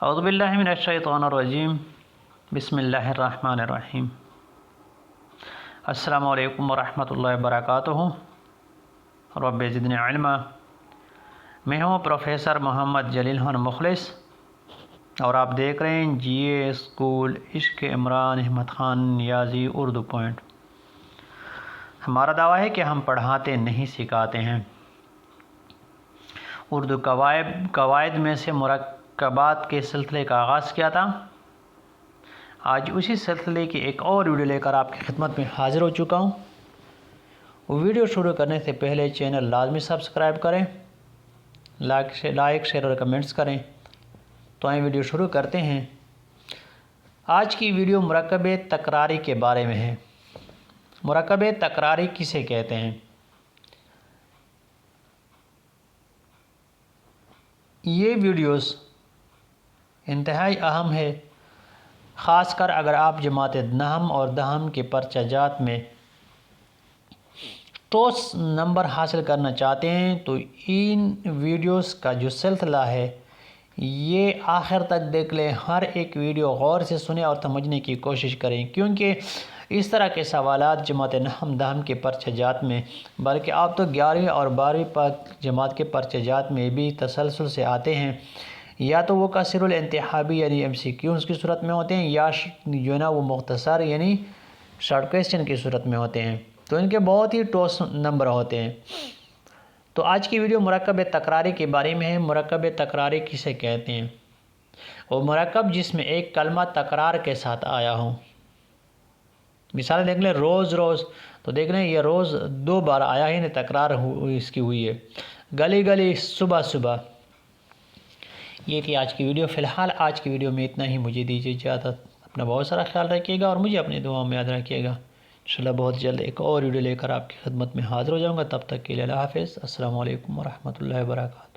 اعوذ باللہ من الشیطان الرجیم بسم اللہ الرحمن الرحیم۔ السلام علیکم ورحمۃ اللہ وبرکاتہ۔ رب زدنی علما۔ میں ہوں پروفیسر محمد جلیل مخلص اور آپ دیکھ رہے ہیں جی اے اسکول عشق عمران احمد خان نیازی اردو پوائنٹ۔ ہمارا دعویٰ ہے کہ ہم پڑھاتے نہیں سکھاتے ہیں۔ اردو قواعد میں سے مرکبات کے سلسلے کا آغاز کیا تھا۔ آج اسی سلسلے کی ایک اور ویڈیو لے کر آپ کی خدمت میں حاضر ہو چکا ہوں۔ ویڈیو شروع کرنے سے پہلے چینل لازمی سبسکرائب کریں، لائک شیئر اور کمنٹس کریں۔ تو آئیں ویڈیو شروع کرتے ہیں۔ آج کی ویڈیو مرکب تکراری کے بارے میں ہے۔ مرکب تکراری کسے کہتے ہیں؟ یہ ویڈیوز انتہائی اہم ہے، خاص کر اگر آپ جماعت نہم اور دہم کے پرچہ جات میں ٹوس نمبر حاصل کرنا چاہتے ہیں تو ان ویڈیوز کا جو سلسلہ ہے یہ آخر تک دیکھ لیں۔ ہر ایک ویڈیو غور سے سنیں اور سمجھنے کی کوشش کریں، کیونکہ اس طرح کے سوالات جماعت نہم دہم کے پرچہ جات میں بلکہ آپ تو 11ویں اور 12ویں جماعت کے پرچہ جات میں بھی تسلسل سے آتے ہیں۔ یا تو وہ کثیر الانتخابی یعنی MCQs کی صورت میں ہوتے ہیں، یا جو ہے نا وہ مختصر یعنی شارٹ کویسچن کی صورت میں ہوتے ہیں، تو ان کے بہت ہی ٹوس نمبر ہوتے ہیں۔ تو آج کی ویڈیو مرکب تکراری کے بارے میں ہے۔ مرکب تکراری کسے کہتے ہیں؟ وہ مرکب جس میں ایک کلمہ تکرار کے ساتھ آیا ہو۔ مثال دیکھ لیں، روز روز، تو دیکھ لیں یہ روز 2 بار آیا ہی نہیں، تکرار اس کی ہوئی ہے۔ گلی گلی، صبح صبح۔ یہ تھی آج کی ویڈیو۔ فی الحال آج کی ویڈیو میں اتنا ہی۔ مجھے دیجیے اجازت۔ اپنا بہت سارا خیال رکھیے گا اور مجھے اپنی دعاؤں میں یاد رکھیے گا۔ انشاءاللہ بہت جلد ایک اور ویڈیو لے کر آپ کی خدمت میں حاضر ہو جاؤں گا۔ تب تک کے لیے اللہ حافظ۔ السلام علیکم ورحمۃ اللہ وبرکاتہ۔